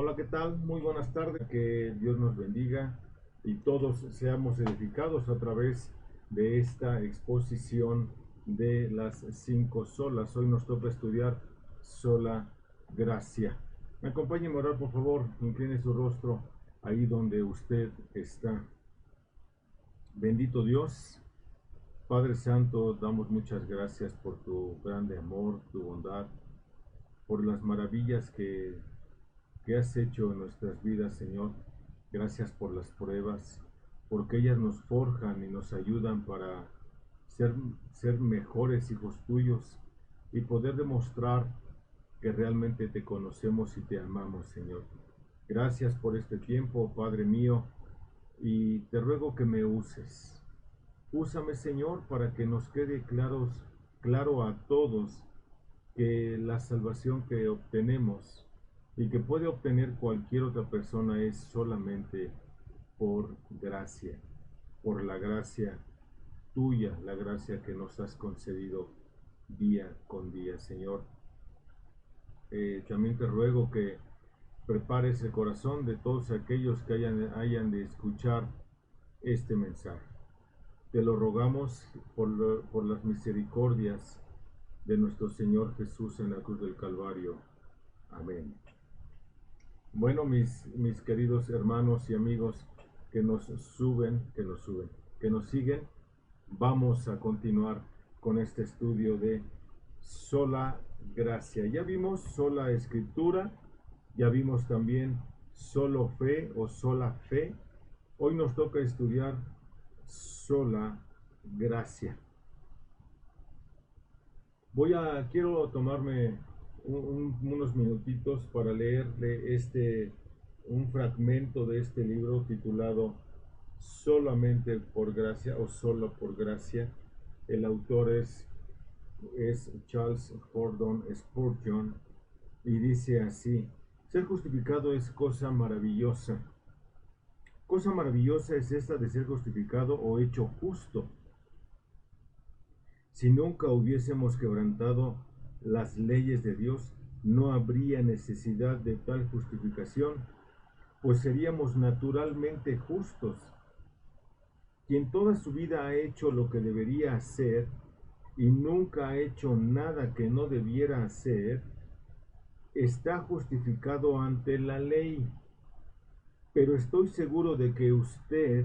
Hola, ¿qué tal? Muy buenas tardes. Que Dios nos bendiga y todos seamos edificados a través de esta exposición de las cinco solas. Hoy nos toca estudiar sola gracia. Me acompañe a orar, por favor. Incline su rostro ahí donde usted está. Bendito Dios, Padre Santo, damos muchas gracias por tu grande amor, tu bondad, por las maravillas que has hecho en nuestras vidas, Señor. Gracias por las pruebas, porque ellas nos forjan y nos ayudan para ser, ser mejores hijos tuyos y poder demostrar que realmente te conocemos y te amamos, Señor. Gracias por este tiempo, Padre mío, y te ruego que me uses. Úsame, Señor, para que nos quede claro a todos que la salvación que obtenemos y que puede obtener cualquier otra persona es solamente por gracia, por la gracia tuya, la gracia que nos has concedido día con día, Señor. También te ruego que prepares el corazón de todos aquellos que hayan de escuchar este mensaje. Te lo rogamos por las misericordias de nuestro Señor Jesús en la cruz del Calvario. Amén. Bueno, mis queridos hermanos y amigos que nos siguen, vamos a continuar con este estudio de sola gracia. Ya vimos sola escritura, ya vimos también solo fe o sola fe. Hoy nos toca estudiar sola gracia. Quiero tomarme unos minutitos para leerle un fragmento de este libro titulado Solamente por gracia o Solo por gracia. El autor es Charles Gordon Spurgeon y dice así: ser justificado es cosa maravillosa. Cosa maravillosa es esta de ser justificado o hecho justo. Si nunca hubiésemos quebrantado las leyes de Dios, no habría necesidad de tal justificación, pues seríamos naturalmente justos. Quien toda su vida ha hecho lo que debería hacer y nunca ha hecho nada que no debiera hacer, está justificado ante la ley. Pero estoy seguro de que usted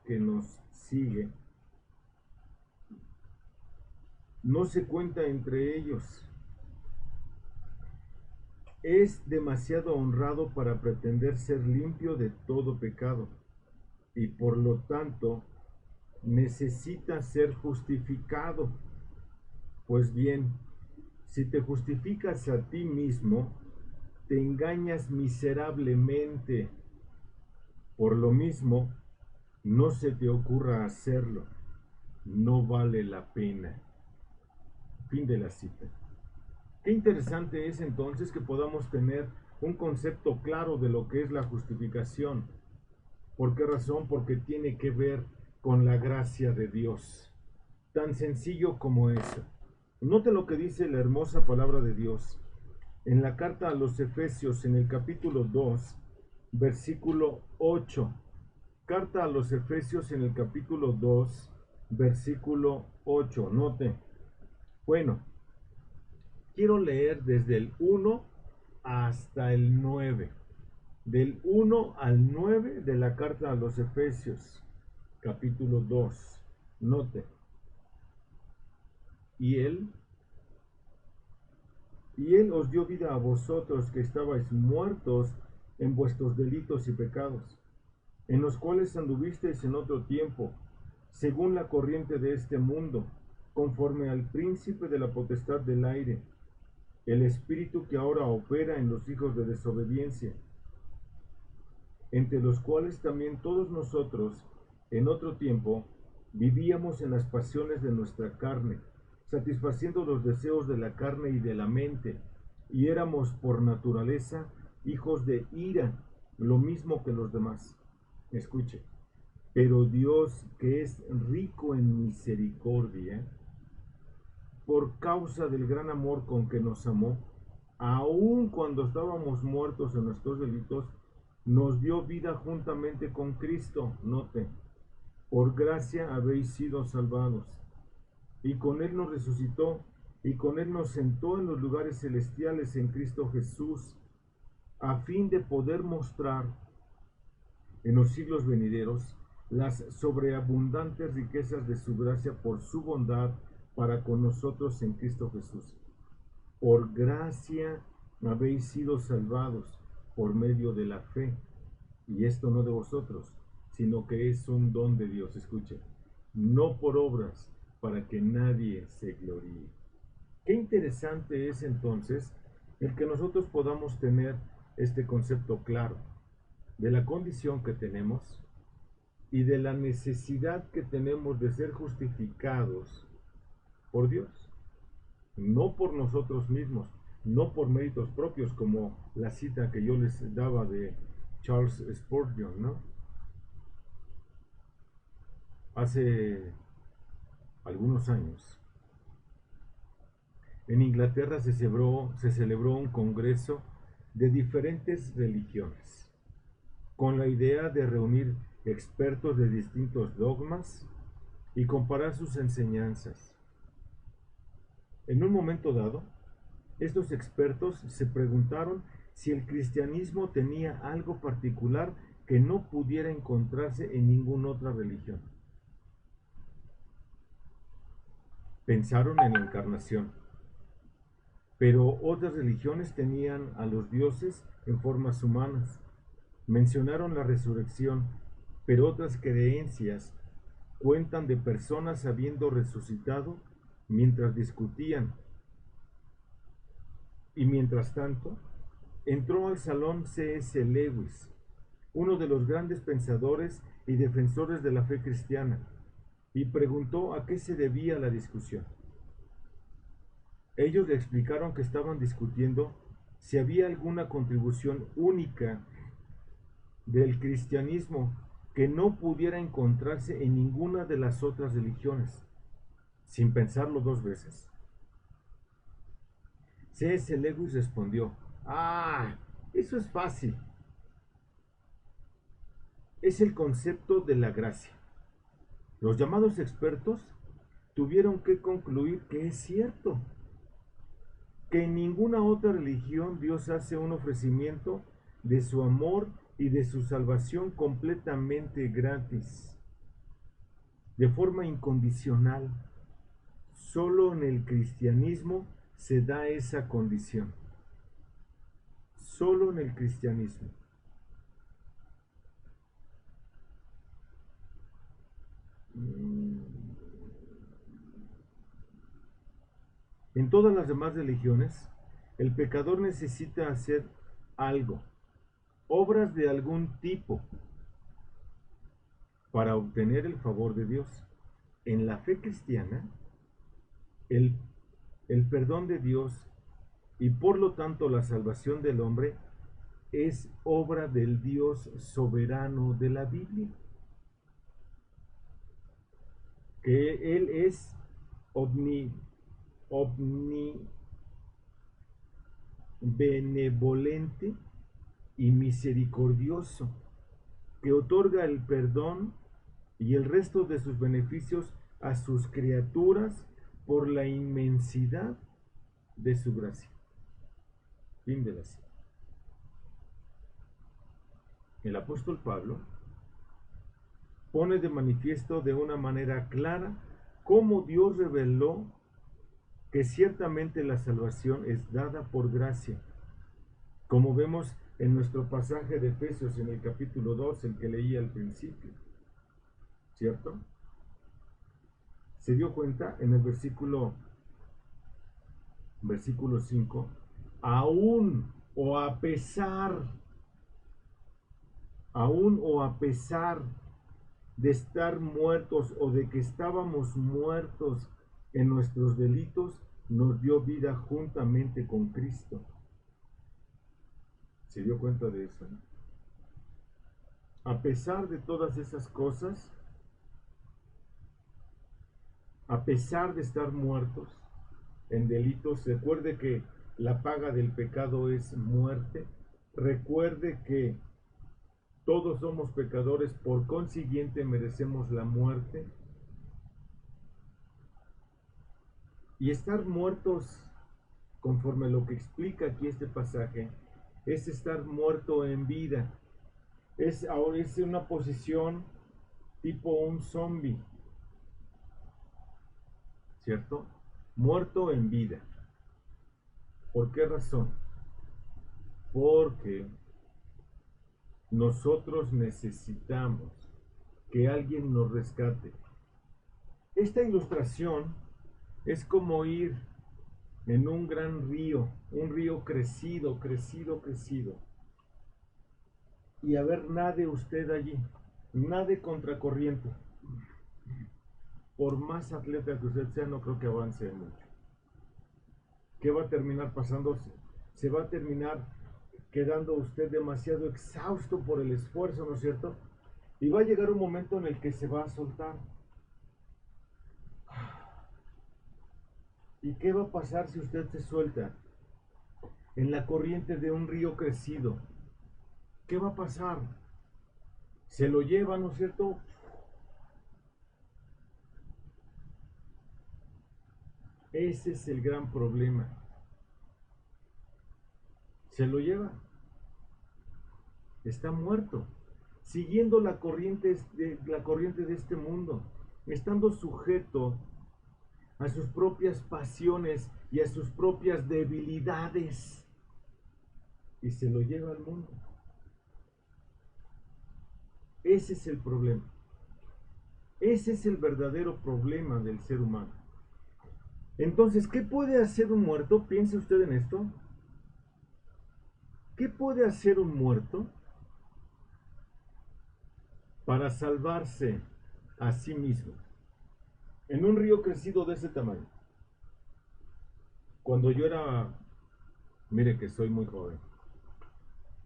que nos sigue, no se cuenta entre ellos. Es demasiado honrado para pretender ser limpio de todo pecado y por lo tanto necesita ser justificado. Pues bien, si te justificas a ti mismo, te engañas miserablemente. Por lo mismo, no se te ocurra hacerlo. No vale la pena. Fin de la cita. Qué interesante es entonces que podamos tener un concepto claro de lo que es la justificación. ¿Por qué razón? Porque tiene que ver con la gracia de Dios. Tan sencillo como eso. Note lo que dice la hermosa palabra de Dios en la carta a los Efesios, en el capítulo 2, versículo 8. Carta a los Efesios en el capítulo 2, versículo 8. Note. Bueno, quiero leer desde el 1 hasta el 9. Del 1 al 9 de la carta a los Efesios, capítulo 2. Note. Y él os dio vida a vosotros que estabais muertos en vuestros delitos y pecados, en los cuales anduvisteis en otro tiempo, según la corriente de este mundo, conforme al príncipe de la potestad del aire, el espíritu que ahora opera en los hijos de desobediencia, entre los cuales también todos nosotros, en otro tiempo, vivíamos en las pasiones de nuestra carne, satisfaciendo los deseos de la carne y de la mente, y éramos por naturaleza hijos de ira, lo mismo que los demás. Escuche. Pero Dios, que es rico en misericordia, por causa del gran amor con que nos amó, aun cuando estábamos muertos en nuestros delitos, nos dio vida juntamente con Cristo. Note, por gracia habéis sido salvados. Y con Él nos resucitó, y con Él nos sentó en los lugares celestiales en Cristo Jesús, a fin de poder mostrar en los siglos venideros las sobreabundantes riquezas de su gracia por su bondad para con nosotros en Cristo Jesús. Por gracia habéis sido salvados por medio de la fe, y esto no de vosotros, sino que es un don de Dios. Escuche, no por obras, para que nadie se gloríe. Qué interesante es entonces el que nosotros podamos tener este concepto claro de la condición que tenemos y de la necesidad que tenemos de ser justificados por Dios, no por nosotros mismos, no por méritos propios, como la cita que yo les daba de Charles Spurgeon, ¿no? Hace algunos años, en Inglaterra se celebró un congreso de diferentes religiones, con la idea de reunir expertos de distintos dogmas y comparar sus enseñanzas. En un momento dado, estos expertos se preguntaron si el cristianismo tenía algo particular que no pudiera encontrarse en ninguna otra religión. Pensaron en la encarnación, pero otras religiones tenían a los dioses en formas humanas. Mencionaron la resurrección, pero otras creencias cuentan de personas habiendo resucitado mientras discutían. Y mientras tanto, entró al salón C.S. Lewis, uno de los grandes pensadores y defensores de la fe cristiana, y preguntó a qué se debía la discusión. Ellos le explicaron que estaban discutiendo si había alguna contribución única del cristianismo que no pudiera encontrarse en ninguna de las otras religiones. Sin pensarlo dos veces, C.S. Lewis respondió: eso es fácil. Es el concepto de la gracia. Los llamados expertos tuvieron que concluir que es cierto, que en ninguna otra religión Dios hace un ofrecimiento de su amor y de su salvación completamente gratis, de forma incondicional. Solo en el cristianismo se da esa condición. Solo en el cristianismo. En todas las demás religiones, el pecador necesita hacer algo, obras de algún tipo, para obtener el favor de Dios. En la fe cristiana, el perdón de Dios y por lo tanto la salvación del hombre es obra del Dios soberano de la Biblia, que Él es benevolente y misericordioso, que otorga el perdón y el resto de sus beneficios a sus criaturas por la inmensidad de su gracia. Fin de la cita. El apóstol Pablo pone de manifiesto de una manera clara cómo Dios reveló que ciertamente la salvación es dada por gracia, como vemos en nuestro pasaje de Efesios en el capítulo 2, el que leí al principio, ¿cierto? Se dio cuenta en el versículo 5, aún o a pesar de estar muertos o de que estábamos muertos en nuestros delitos, nos dio vida juntamente con Cristo. ¿Se dio cuenta de eso? A pesar de todas esas cosas, a pesar de estar muertos en delitos, recuerde que la paga del pecado es muerte. Recuerde que todos somos pecadores, por consiguiente merecemos la muerte. Y estar muertos, conforme lo que explica aquí este pasaje, es estar muerto en vida. Ahora es una posición tipo un zombie, ¿cierto? Muerto en vida. ¿Por qué razón? Porque nosotros necesitamos que alguien nos rescate. Esta ilustración es como ir en un gran río, un río crecido, y a ver, nade usted allí, nade contracorriente. Por más atleta que usted sea, no creo que avance mucho. ¿Qué va a terminar pasando? Se va a terminar quedando usted demasiado exhausto por el esfuerzo, ¿no es cierto? Y va a llegar un momento en el que se va a soltar. ¿Y qué va a pasar si usted se suelta en la corriente de un río crecido? ¿Qué va a pasar? Se lo lleva, ¿no es cierto? Ese es el gran problema. Se lo lleva. Está muerto, siguiendo la corriente de este mundo, estando sujeto a sus propias pasiones y a sus propias debilidades, y se lo lleva al mundo. Ese es el problema. Ese es el verdadero problema del ser humano. Entonces, ¿qué puede hacer un muerto? Piense usted en esto. ¿Qué puede hacer un muerto para salvarse a sí mismo en un río crecido de ese tamaño? Cuando yo era, mire que soy muy joven,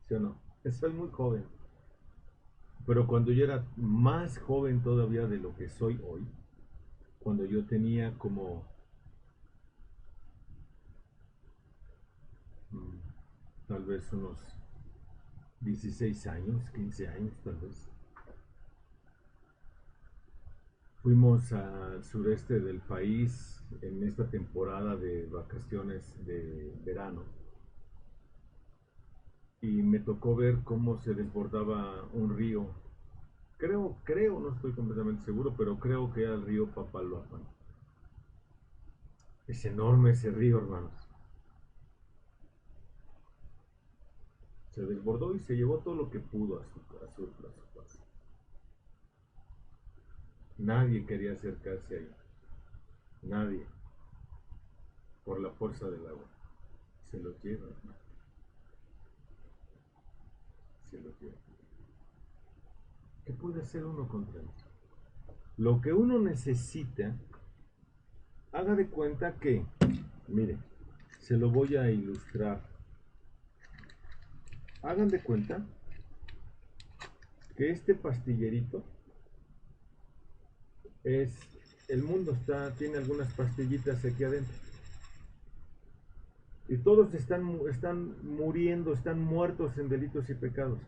¿sí o no? Soy muy joven, pero cuando yo era más joven todavía de lo que soy hoy, cuando yo tenía como tal vez unos 16 años, 15 años tal vez, fuimos al sureste del país en esta temporada de vacaciones de verano y me tocó ver cómo se desbordaba un río. Creo, no estoy completamente seguro, pero creo que era el río Papaloapan. Es enorme ese río, hermanos. Se desbordó y se llevó todo lo que pudo a su paso. Nadie quería acercarse ahí. Nadie. Por la fuerza del agua. Se lo lleva, hermano. Se lo lleva. ¿Qué puede hacer uno contra eso? Lo que uno necesita, haga de cuenta que, mire, se lo voy a ilustrar. Hagan de cuenta que este pastillerito es, el mundo tiene algunas pastillitas aquí adentro. Y todos están muriendo, están muertos en delitos y pecados.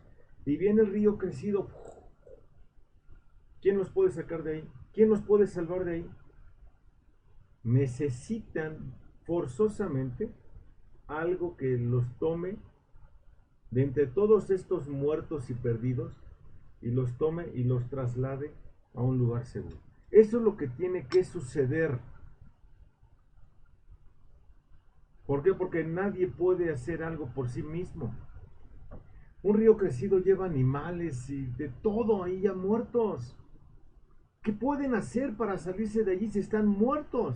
Y viene el río crecido. ¿Quién los puede sacar de ahí? ¿Quién los puede salvar de ahí? Necesitan forzosamente algo que los tome de entre todos estos muertos y perdidos y los tome y los traslade a un lugar seguro. Eso es lo que tiene que suceder. ¿Por qué? Porque nadie puede hacer algo por sí mismo. Un río crecido lleva animales y de todo ahí ya muertos. ¿Qué pueden hacer para salirse de allí si están muertos?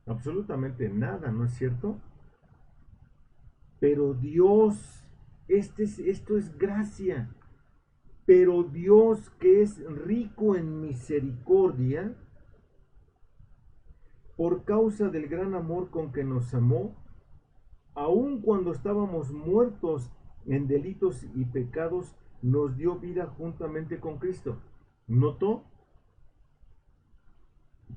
Absolutamente nada, ¿no es cierto? Pero Dios, esto es gracia. Pero Dios, que es rico en misericordia, por causa del gran amor con que nos amó, aun cuando estábamos muertos en delitos y pecados, nos dio vida juntamente con Cristo. ¿Notó?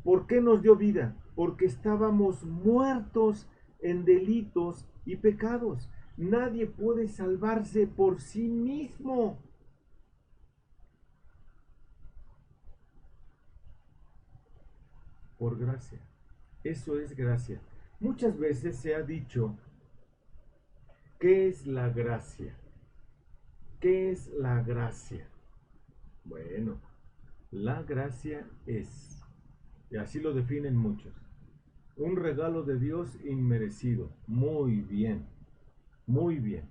¿Por qué nos dio vida? Porque estábamos muertos en delitos y pecados. Nadie puede salvarse por sí mismo. Por gracia. Eso es gracia. Muchas veces se ha dicho, ¿qué es la gracia? ¿Qué es la gracia? Bueno, la gracia es, y así lo definen muchos, un regalo de Dios inmerecido. Muy bien, muy bien.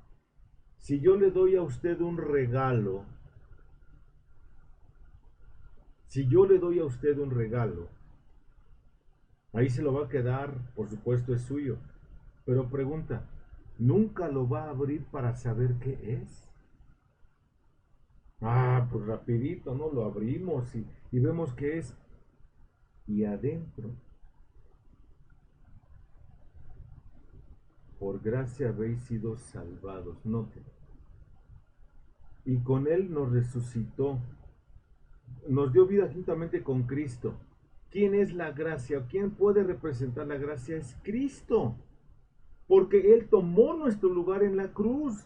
Si yo le doy a usted un regalo, si yo le doy a usted un regalo, ahí se lo va a quedar, por supuesto es suyo. Pero pregunta, ¿nunca lo va a abrir para saber qué es? Ah, pues rapidito, ¿no? Lo abrimos y vemos qué es. Y adentro, por gracia habéis sido salvados, noten. Y con Él nos resucitó, nos dio vida juntamente con Cristo. ¿Quién es la gracia? ¿Quién puede representar la gracia? Es Cristo, porque Él tomó nuestro lugar en la cruz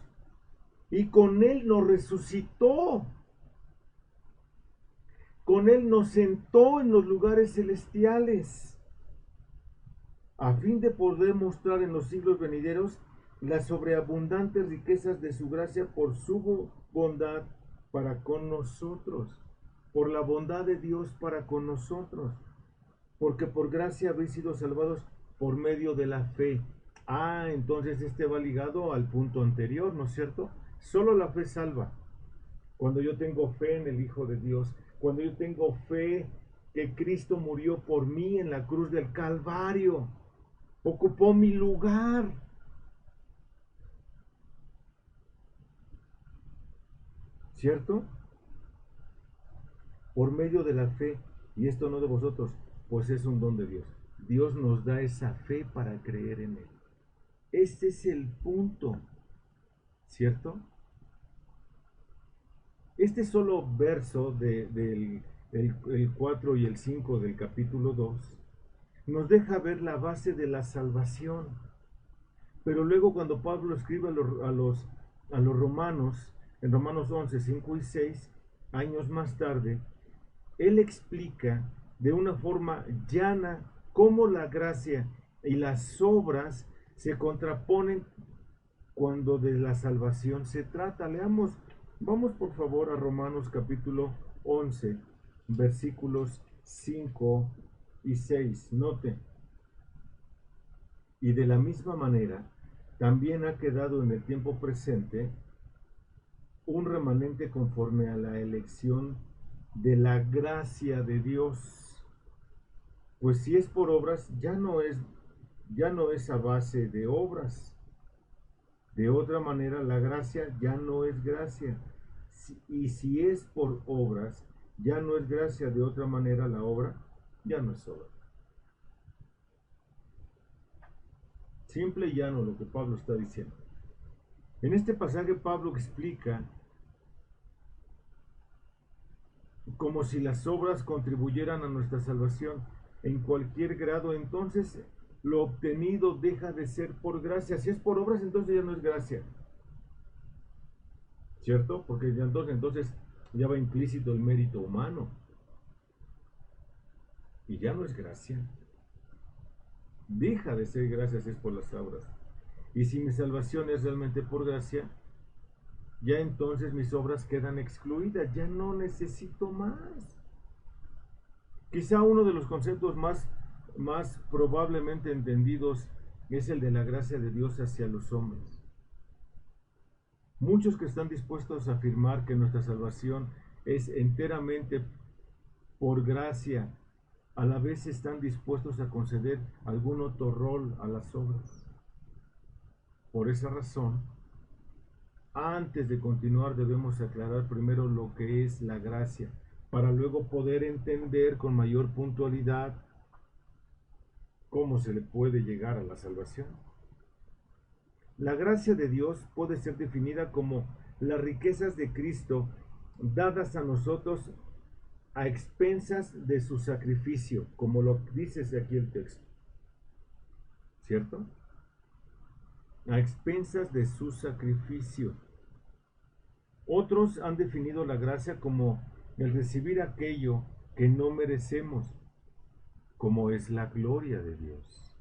y con Él nos resucitó. Con Él nos sentó en los lugares celestiales, a fin de poder mostrar en los siglos venideros las sobreabundantes riquezas de su gracia por su bondad para con nosotros, por la bondad de Dios para con nosotros, porque por gracia habéis sido salvados por medio de la fe. Ah, entonces este va ligado al punto anterior, ¿no es cierto? Solo la fe salva. Cuando yo tengo fe en el Hijo de Dios, cuando yo tengo fe que Cristo murió por mí en la cruz del Calvario, ocupó mi lugar, ¿cierto? Por medio de la fe, y esto no de vosotros, pues es un don de Dios. Dios nos da esa fe para creer en Él. Este es el punto, ¿cierto? Este solo verso del el 4 y el 5 del capítulo 2 nos deja ver la base de la salvación. Pero luego cuando Pablo escribe a los romanos, en Romanos 11, 5 y 6, años más tarde, él explica de una forma llana cómo la gracia y las obras se contraponen cuando de la salvación se trata. Leamos, vamos por favor a Romanos capítulo 11, versículos 5 y 6. Note, y de la misma manera, también ha quedado en el tiempo presente un remanente conforme a la elección de la gracia de Dios. Pues si es por obras, ya no es a base de obras. De otra manera, la gracia ya no es gracia. Y si es por obras, ya no es gracia. De otra manera, la obra ya no es obra. Simple y llano lo que Pablo está diciendo. En este pasaje Pablo explica como si las obras contribuyeran a nuestra salvación en cualquier grado. Entonces lo obtenido deja de ser por gracia. Si es por obras, entonces ya no es gracia, ¿cierto? Porque ya entonces ya va implícito el mérito humano y ya no es gracia. Deja de ser gracia si es por las obras. Y si mi salvación es realmente por gracia, ya entonces mis obras quedan excluidas, ya no necesito más. Quizá uno de los conceptos más probablemente entendidos es el de la gracia de Dios hacia los hombres. Muchos que están dispuestos a afirmar que nuestra salvación es enteramente por gracia, a la vez están dispuestos a conceder algún otro rol a las obras. Por esa razón, antes de continuar debemos aclarar primero lo que es la gracia, para luego poder entender con mayor puntualidad cómo se le puede llegar a la salvación. La gracia de Dios puede ser definida como las riquezas de Cristo dadas a nosotros a expensas de su sacrificio, como lo dice aquí el texto, ¿cierto? A expensas de su sacrificio. Otros han definido la gracia como el recibir aquello que no merecemos, como es la gloria de Dios.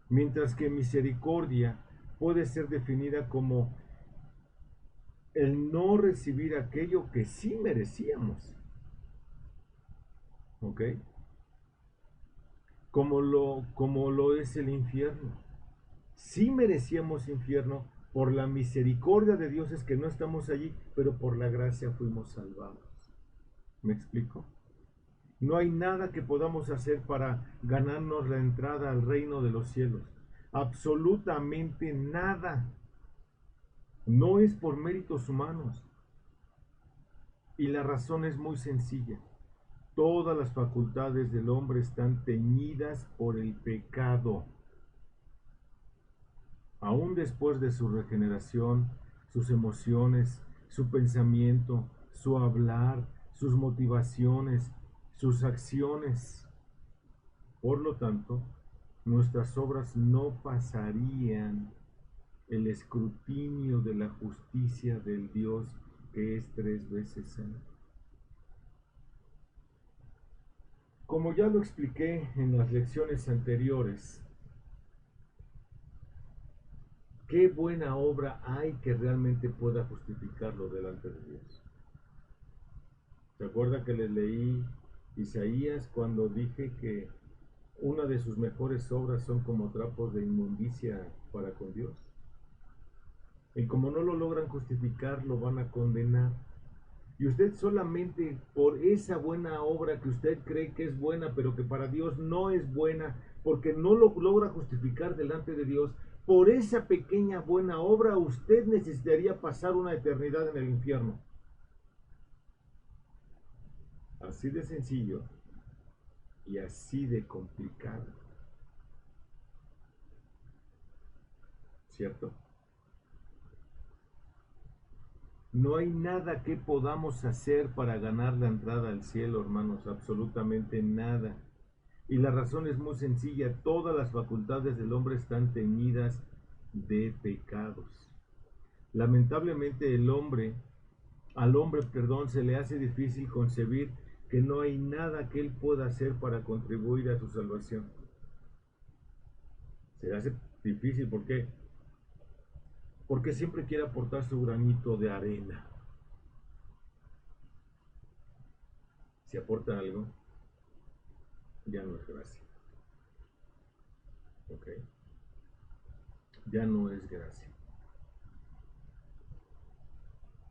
Mientras que misericordia puede ser definida como el no recibir aquello que sí merecíamos. ¿Ok? Como lo es el infierno. Sí merecíamos infierno, por la misericordia de Dios es que no estamos allí, pero por la gracia fuimos salvados. ¿Me explico? No hay nada que podamos hacer para ganarnos la entrada al reino de los cielos. Absolutamente nada. No es por méritos humanos. Y la razón es muy sencilla. Todas las facultades del hombre están teñidas por el pecado. Aún después de su regeneración, sus emociones, su pensamiento, su hablar, sus motivaciones, sus acciones. Por lo tanto, nuestras obras no pasarían el escrutinio de la justicia del Dios que es 3 veces santo. Como ya lo expliqué en las lecciones anteriores, ¿qué buena obra hay que realmente pueda justificarlo delante de Dios? ¿Se acuerda que les leí Isaías cuando dije que una de sus mejores obras son como trapos de inmundicia para con Dios? Y como no lo logran justificar, lo van a condenar. Y usted solamente por esa buena obra que usted cree que es buena, pero que para Dios no es buena, porque no lo logra justificar delante de Dios, por esa pequeña buena obra usted necesitaría pasar una eternidad en el infierno. Así de sencillo y así de complicado. ¿Cierto? No hay nada que podamos hacer para ganar la entrada al cielo, hermanos, absolutamente nada. Y la razón es muy sencilla, todas las facultades del hombre están teñidas de pecados. Lamentablemente al hombre, se le hace difícil concebir que no hay nada que él pueda hacer para contribuir a su salvación. Se le hace difícil, ¿por qué? Porque siempre quiere aportar su granito de arena. Si aporta algo, ya no es gracia. ¿Ok? Ya no es gracia.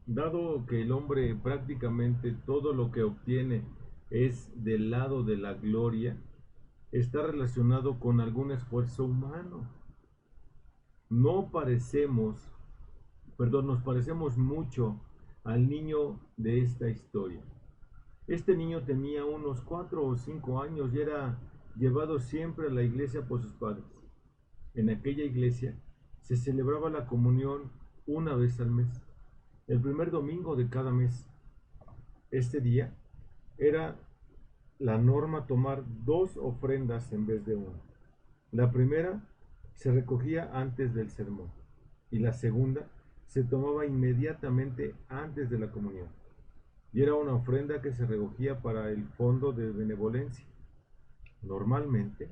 Dado que el hombre prácticamente todo lo que obtiene es del lado de la gloria, está relacionado con algún esfuerzo humano. Nos parecemos mucho al niño de esta historia. Este niño tenía unos 4 o 5 años y era llevado siempre a la iglesia por sus padres. En aquella iglesia se celebraba la comunión una vez al mes, el primer domingo de cada mes. Este día era la norma tomar 2 ofrendas en vez de una. La primera se recogía antes del sermón y la segunda se tomaba inmediatamente antes de la comunión. Y era una ofrenda que se recogía para el fondo de benevolencia. Normalmente,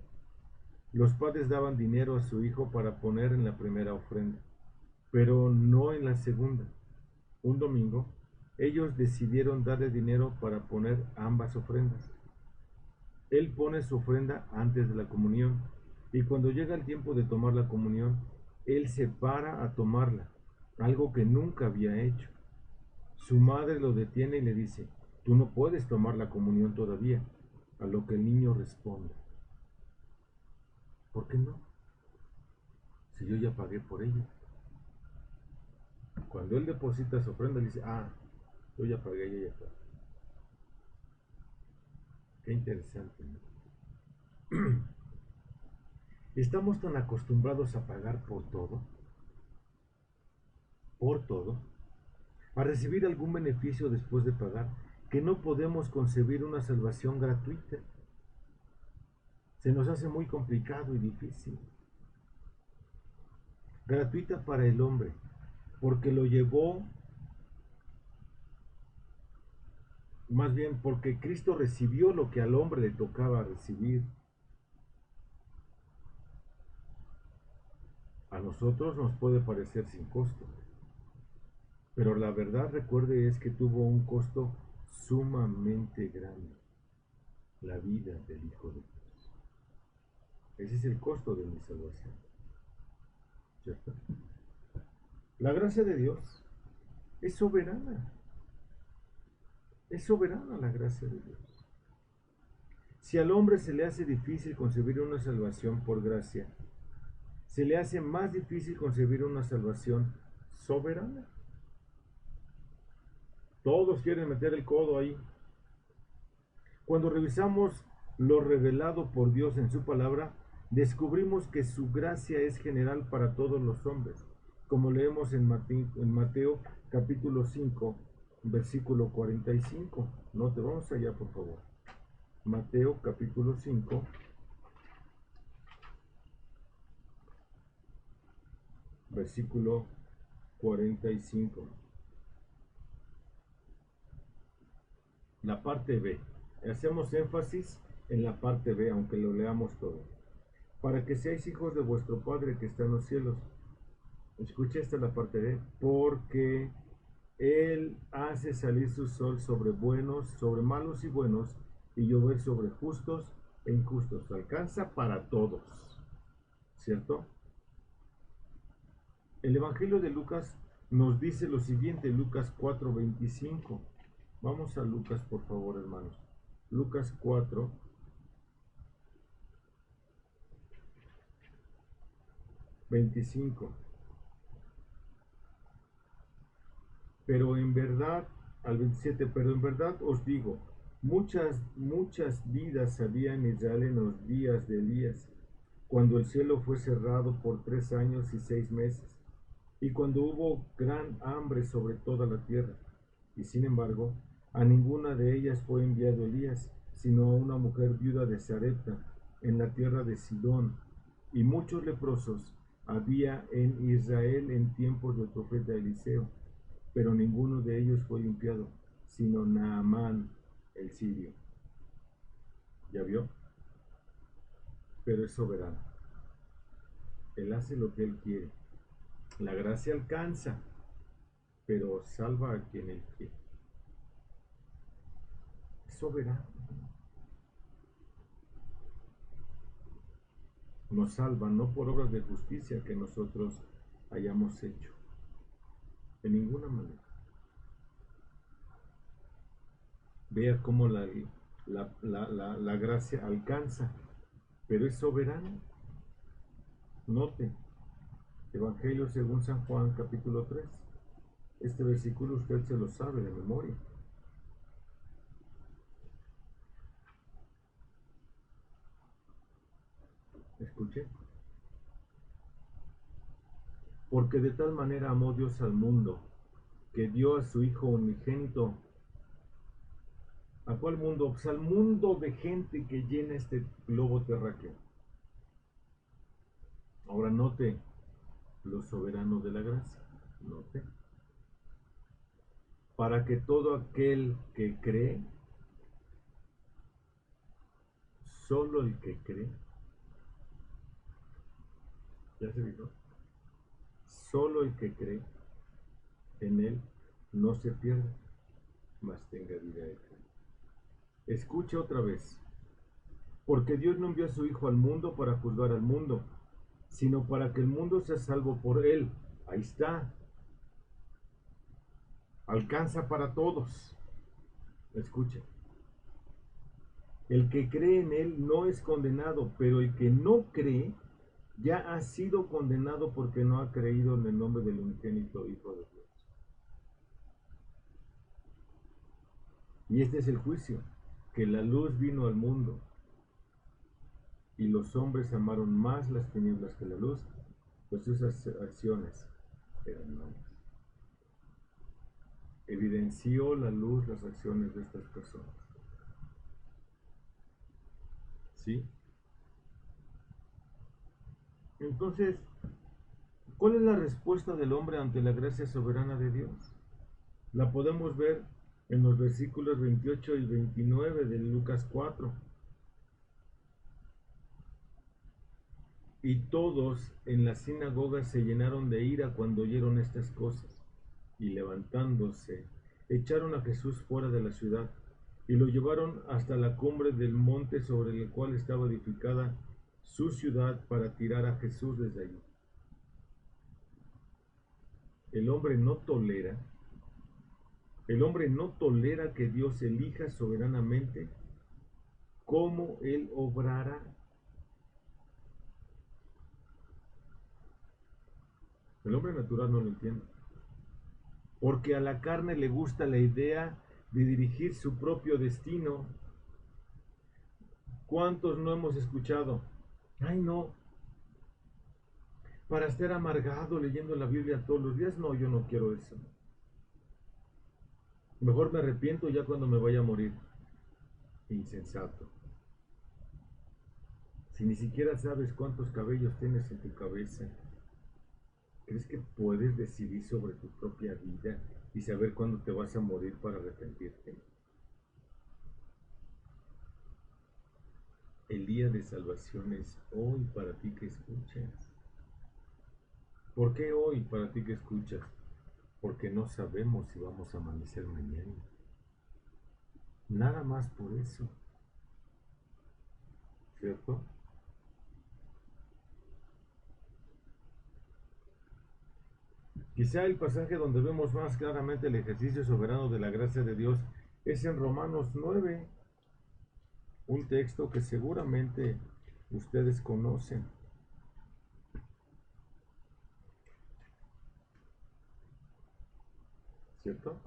los padres daban dinero a su hijo para poner en la primera ofrenda, pero no en la segunda. Un domingo, ellos decidieron darle dinero para poner ambas ofrendas. Él pone su ofrenda antes de la comunión, y cuando llega el tiempo de tomar la comunión, él se para a tomarla, algo que nunca había hecho. Su madre lo detiene y le dice: tú no puedes tomar la comunión todavía. A lo que el niño responde: ¿por qué no? Si yo ya pagué por ella. Cuando él deposita su ofrenda, dice: yo ya pagué, ella ya pagó. Qué interesante, ¿no? Estamos tan acostumbrados a pagar por todo, a recibir algún beneficio después de pagar, que no podemos concebir una salvación gratuita. Se nos hace muy complicado y difícil. Gratuita para el hombre, porque lo llevó, más bien porque Cristo recibió lo que al hombre le tocaba recibir. A nosotros nos puede parecer sin costo, pero la verdad, recuerde, es que tuvo un costo sumamente grande: la vida del Hijo de Dios. Ese es el costo de mi salvación, ¿cierto? La gracia de Dios es soberana. Es soberana la gracia de Dios. Si al hombre se le hace difícil concebir una salvación por gracia, se le hace más difícil concebir una salvación soberana. Todos quieren meter el codo ahí. Cuando revisamos lo revelado por Dios en su palabra, descubrimos que su gracia es general para todos los hombres, como leemos en Mateo capítulo 5, versículo 45. No te vamos allá, por favor. Mateo capítulo 5, versículo 45. La parte B. Hacemos énfasis en la parte B, aunque lo leamos todo. Para que seáis hijos de vuestro Padre que está en los cielos. Escucha esta la parte B. Porque Él hace salir su sol sobre buenos, sobre malos y buenos, y llover sobre justos e injustos. Alcanza para todos. ¿Cierto? El Evangelio de Lucas nos dice lo siguiente, Lucas 4:25. Vamos a Lucas, por favor, hermanos. Lucas 4, 25. Pero en verdad, al 27, pero en verdad os digo, muchas vidas había en Israel en los días de Elías, cuando el cielo fue cerrado por 3 años y 6 meses, y cuando hubo gran hambre sobre toda la tierra. Y sin embargo, a ninguna de ellas fue enviado Elías, sino a una mujer viuda de Sarepta, en la tierra de Sidón. Y muchos leprosos había en Israel en tiempos del profeta Eliseo, pero ninguno de ellos fue limpiado, sino Naamán el sirio. ¿Ya vio? Pero es soberano. Él hace lo que Él quiere. La gracia alcanza, pero salva a quien Él quiere. Es soberano. Nos salva no por obras de justicia que nosotros hayamos hecho, de ninguna manera. Vea cómo la gracia alcanza, pero es soberano. Note, Evangelio según San Juan capítulo 3. Este versículo usted se lo sabe de memoria. Escuche. Porque de tal manera amó Dios al mundo, que dio a su Hijo unigénito. ¿A cuál mundo? Pues al mundo de gente que llena este globo terráqueo. Ahora note lo soberano de la gracia. Note. Para que todo aquel que cree, solo el que cree, ¿ya se dijo? Solo el que cree en Él no se pierda, mas tenga vida eterna. Escucha otra vez. Porque Dios no envió a su Hijo al mundo para juzgar al mundo, sino para que el mundo sea salvo por Él. Ahí está. Alcanza para todos. Escucha. El que cree en Él no es condenado, pero el que no cree ya ha sido condenado porque no ha creído en el nombre del unigénito Hijo de Dios. Y este es el juicio, que la luz vino al mundo, y los hombres amaron más las tinieblas que la luz, pues sus acciones eran malas. evidenció la luz las acciones de estas personas. ¿Sí? Entonces, ¿cuál es la respuesta del hombre ante la gracia soberana de Dios? La podemos ver en los versículos 28 y 29 de Lucas 4. Y todos en la sinagoga se llenaron de ira cuando oyeron estas cosas, y levantándose, echaron a Jesús fuera de la ciudad, y lo llevaron hasta la cumbre del monte sobre el cual estaba edificada su ciudad para tirar a Jesús desde allí. El hombre no tolera, el hombre no tolera que Dios elija soberanamente cómo Él obrará. El hombre natural no lo entiende, porque a la carne le gusta la idea de dirigir su propio destino. ¿Cuántos no hemos escuchado? Ay, no, para estar amargado leyendo la Biblia todos los días, no, yo no quiero eso. Mejor me arrepiento ya cuando me vaya a morir. Insensato. Si ni siquiera sabes cuántos cabellos tienes en tu cabeza, ¿crees que puedes decidir sobre tu propia vida y saber cuándo te vas a morir para arrepentirte? El día de salvación es hoy para ti que escuchas. ¿Por qué hoy para ti que escuchas? Porque no sabemos si vamos a amanecer mañana. Nada más por eso. ¿Cierto? Quizá el pasaje donde vemos más claramente el ejercicio soberano de la gracia de Dios es en Romanos 9, un texto que seguramente ustedes conocen. ¿Cierto?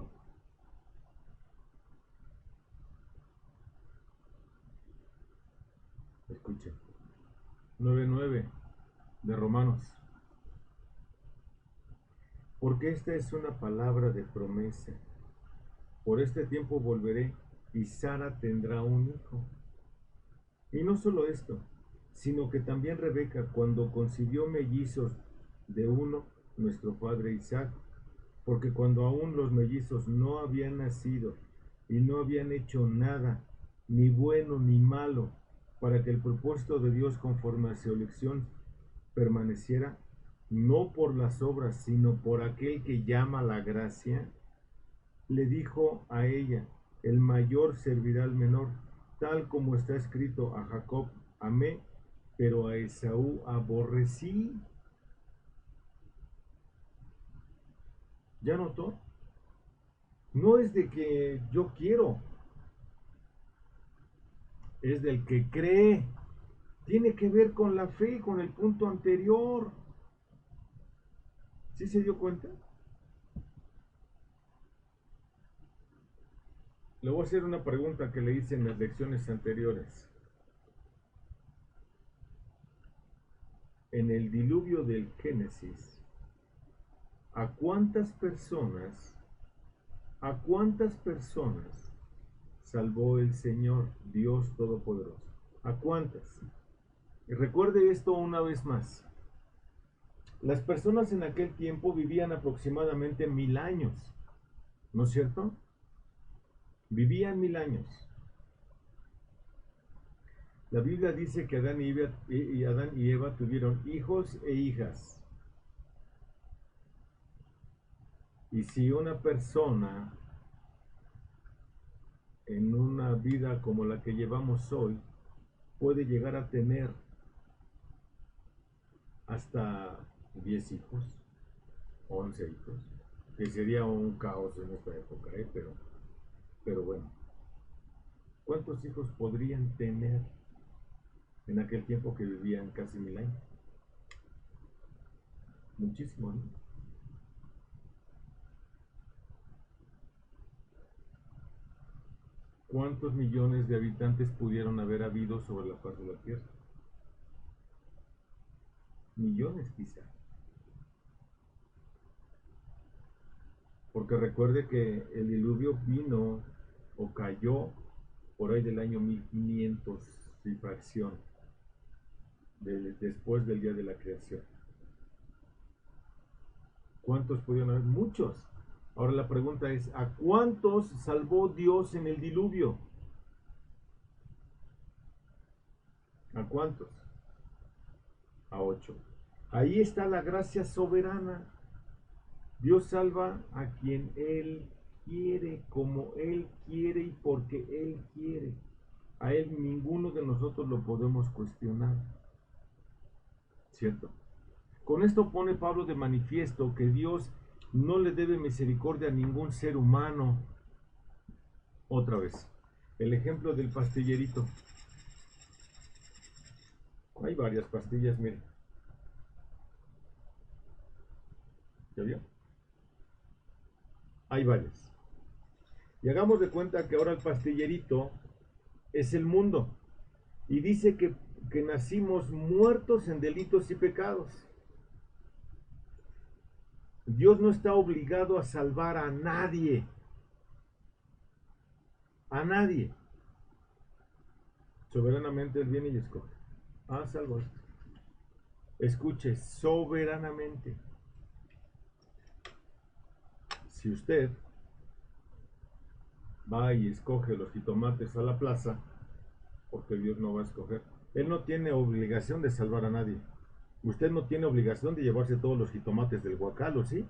Escuchen. 9:9 de Romanos. Porque esta es una palabra de promesa. Por este tiempo volveré y Sara tendrá un hijo. Y no solo esto, sino que también Rebeca, cuando concibió mellizos de uno, nuestro padre Isaac, porque cuando aún los mellizos no habían nacido y no habían hecho nada, ni bueno ni malo, para que el propósito de Dios conforme a su elección permaneciera, no por las obras, sino por aquel que llama la gracia, le dijo a ella, el mayor servirá al menor, tal como está escrito: a Jacob amé, pero a Esaú aborrecí. ¿Ya notó? No es de que yo quiero, es del que cree. Tiene que ver con la fe, con el punto anterior. ¿Sí se dio cuenta? Le voy a hacer una pregunta que le hice en las lecciones anteriores. En el diluvio del Génesis, a cuántas personas salvó el Señor Dios Todopoderoso? ¿A cuántas? Y recuerde esto una vez más. Las personas en aquel tiempo vivían aproximadamente 1000 años, ¿no es cierto? Vivían 1000 años. La Biblia dice que Adán y Eva tuvieron hijos e hijas. Y si una persona en una vida como la que llevamos hoy puede llegar a tener hasta 10 hijos, 11 hijos, que sería un caos en esta época, pero bueno, ¿cuántos hijos podrían tener en aquel tiempo que vivían casi 1000 años? Muchísimo, ¿no? ¿Cuántos millones de habitantes pudieron haber habido sobre la faz de la tierra? Millones quizá. Porque recuerde que el diluvio vino o cayó por ahí del año 1500 y fracción, después del día de la creación. ¿Cuántos pudieron haber? Muchos. Ahora la pregunta es, ¿a cuántos salvó Dios en el diluvio? ¿A cuántos? A 8. Ahí está la gracia soberana. Dios salva a quien Él quiere, como Él quiere y porque Él quiere. A Él ninguno de nosotros lo podemos cuestionar. ¿Cierto? Con esto pone Pablo de manifiesto que Dios no le debe misericordia a ningún ser humano. Otra vez, el ejemplo del pastillerito. Hay varias pastillas, miren. ¿Ya vio? Hay varias. Y hagamos de cuenta que ahora el pastillerito es el mundo. Y dice que nacimos muertos en delitos y pecados. Dios no está obligado a salvar a nadie. A nadie. Soberanamente Él viene y escoge. Ah, salvo esto. Escuche, soberanamente. Si usted va y escoge los jitomates a la plaza, porque Dios no va a escoger, Él no tiene obligación de salvar a nadie. Usted no tiene obligación de llevarse todos los jitomates del guacal, ¿o sí?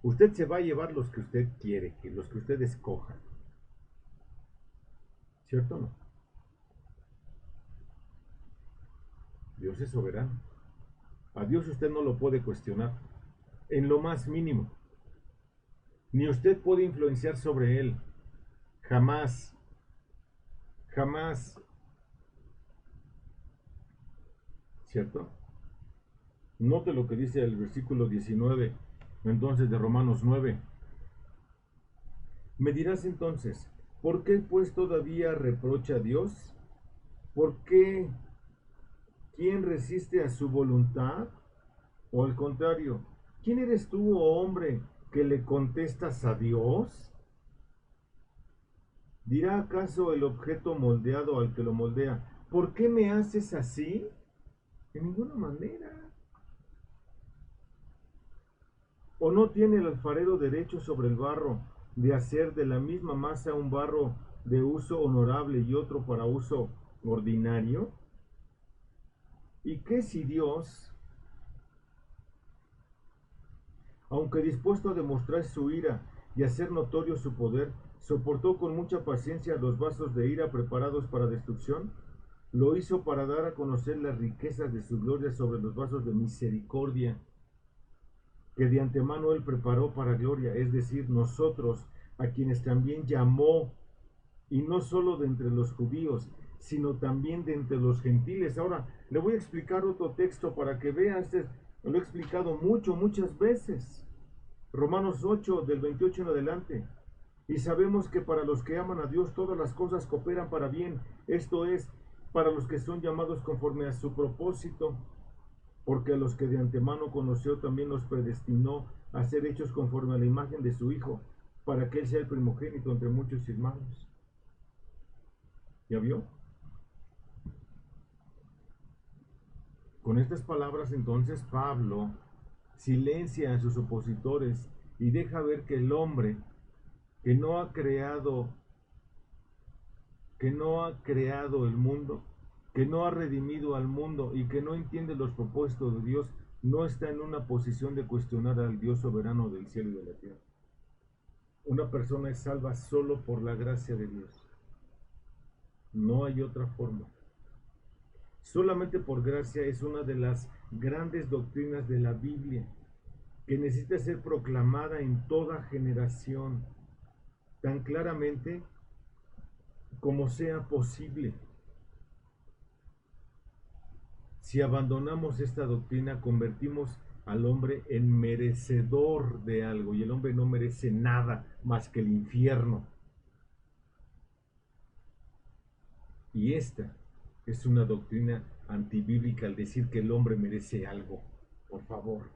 Usted se va a llevar los que usted quiere, los que usted escoja. ¿Cierto o no? Dios es soberano. A Dios usted no lo puede cuestionar, en lo más mínimo. Ni usted puede influenciar sobre Él. Jamás. Jamás. ¿Cierto? Note lo que dice el versículo 19, entonces de Romanos 9. Me dirás entonces, ¿por qué pues todavía reprocha a Dios? ¿Por qué? ¿Quién resiste a su voluntad? O al contrario, ¿quién eres tú, oh hombre, que le contestas a Dios? ¿Dirá acaso el objeto moldeado al que lo moldea, ¿por qué me haces así? De ninguna manera. ¿O no tiene el alfarero derecho sobre el barro de hacer de la misma masa un barro de uso honorable y otro para uso ordinario? ¿Y qué si Dios, aunque dispuesto a demostrar su ira y hacer notorio su poder, soportó con mucha paciencia los vasos de ira preparados para destrucción? Lo hizo para dar a conocer las riquezas de su gloria sobre los vasos de misericordia, que de antemano Él preparó para gloria, es decir, nosotros, a quienes también llamó, y no solo de entre los judíos, sino también de entre los gentiles. Ahora, le voy a explicar otro texto para que vean, lo he explicado muchas veces. Romanos 8, del 28 en adelante. Y sabemos que para los que aman a Dios todas las cosas cooperan para bien, esto es, para los que son llamados conforme a su propósito, porque a los que de antemano conoció también los predestinó a ser hechos conforme a la imagen de su Hijo, para que Él sea el primogénito entre muchos hermanos. ¿Ya vio? Con estas palabras entonces Pablo silencia a sus opositores y deja ver que el hombre que no ha creado el mundo, que no ha redimido al mundo y que no entiende los propósitos de Dios, no está en una posición de cuestionar al Dios soberano del cielo y de la tierra. Una persona es salva solo por la gracia de Dios. No hay otra forma. Solamente por gracia es una de las grandes doctrinas de la Biblia, que necesita ser proclamada en toda generación, tan claramente como sea posible. Si abandonamos esta doctrina, convertimos al hombre en merecedor de algo, y el hombre no merece nada más que el infierno. Y esta es una doctrina antibíblica al decir que el hombre merece algo. Por favor,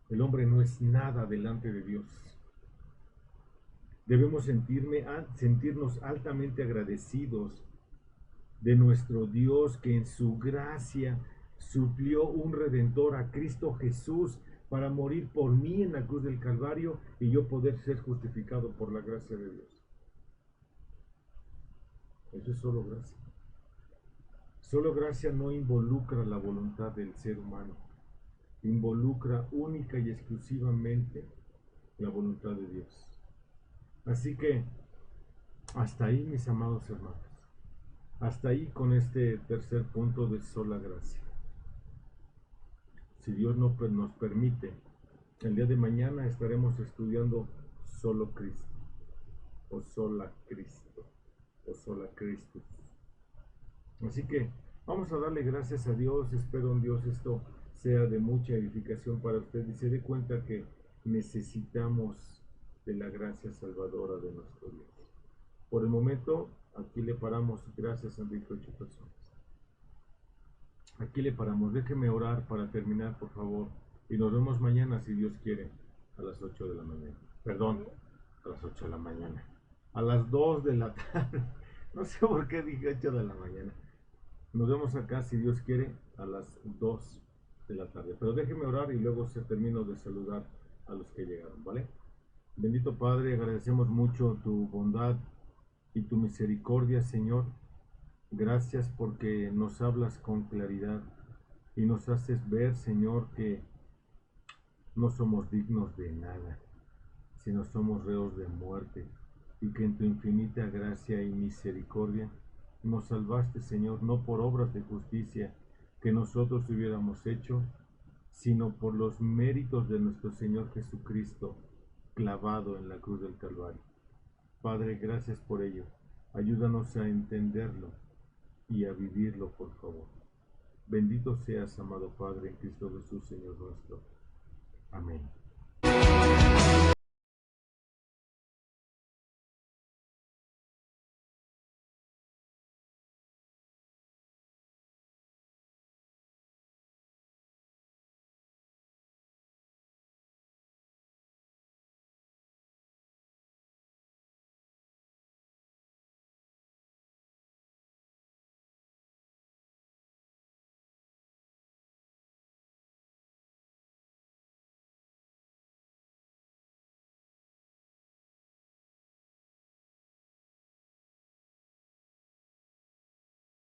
el hombre no es nada delante de Dios. Debemos sentirnos altamente agradecidos de nuestro Dios que en su gracia suplió un redentor a Cristo Jesús para morir por mí en la cruz del Calvario y yo poder ser justificado por la gracia de Dios. Eso es solo gracia. Solo gracia no involucra la voluntad del ser humano, involucra única y exclusivamente la voluntad de Dios. Así que hasta ahí, mis amados hermanos, hasta ahí con este tercer punto de sola gracia. Si Dios nos permite, el día de mañana estaremos estudiando solo Cristo, o sola Cristo, o sola Christus. Así que vamos a darle gracias a Dios. Espero en Dios esto sea de mucha edificación para usted y se dé cuenta que necesitamos de la gracia salvadora de nuestro Dios. Por el momento, aquí le paramos. Gracias, han dicho 8 personas. Aquí le paramos. Déjeme orar para terminar, por favor. Y nos vemos mañana, si Dios quiere, a las 8 de la mañana. Perdón, a las 8 de la mañana. A las 2 de la tarde. No sé por qué dije 8 de la mañana. Nos vemos acá, si Dios quiere, a las 2 de la tarde. Pero déjeme orar y luego se termino de saludar a los que llegaron, ¿vale? Bendito Padre, agradecemos mucho tu bondad y tu misericordia, Señor. Gracias porque nos hablas con claridad y nos haces ver, Señor, que no somos dignos de nada, sino somos reos de muerte, y que en tu infinita gracia y misericordia nos salvaste, Señor, no por obras de justicia que nosotros hubiéramos hecho, sino por los méritos de nuestro Señor Jesucristo, clavado en la cruz del Calvario. Padre, gracias por ello. Ayúdanos a entenderlo y a vivirlo, por favor. Bendito seas, amado Padre, en Cristo Jesús, Señor nuestro. Amén.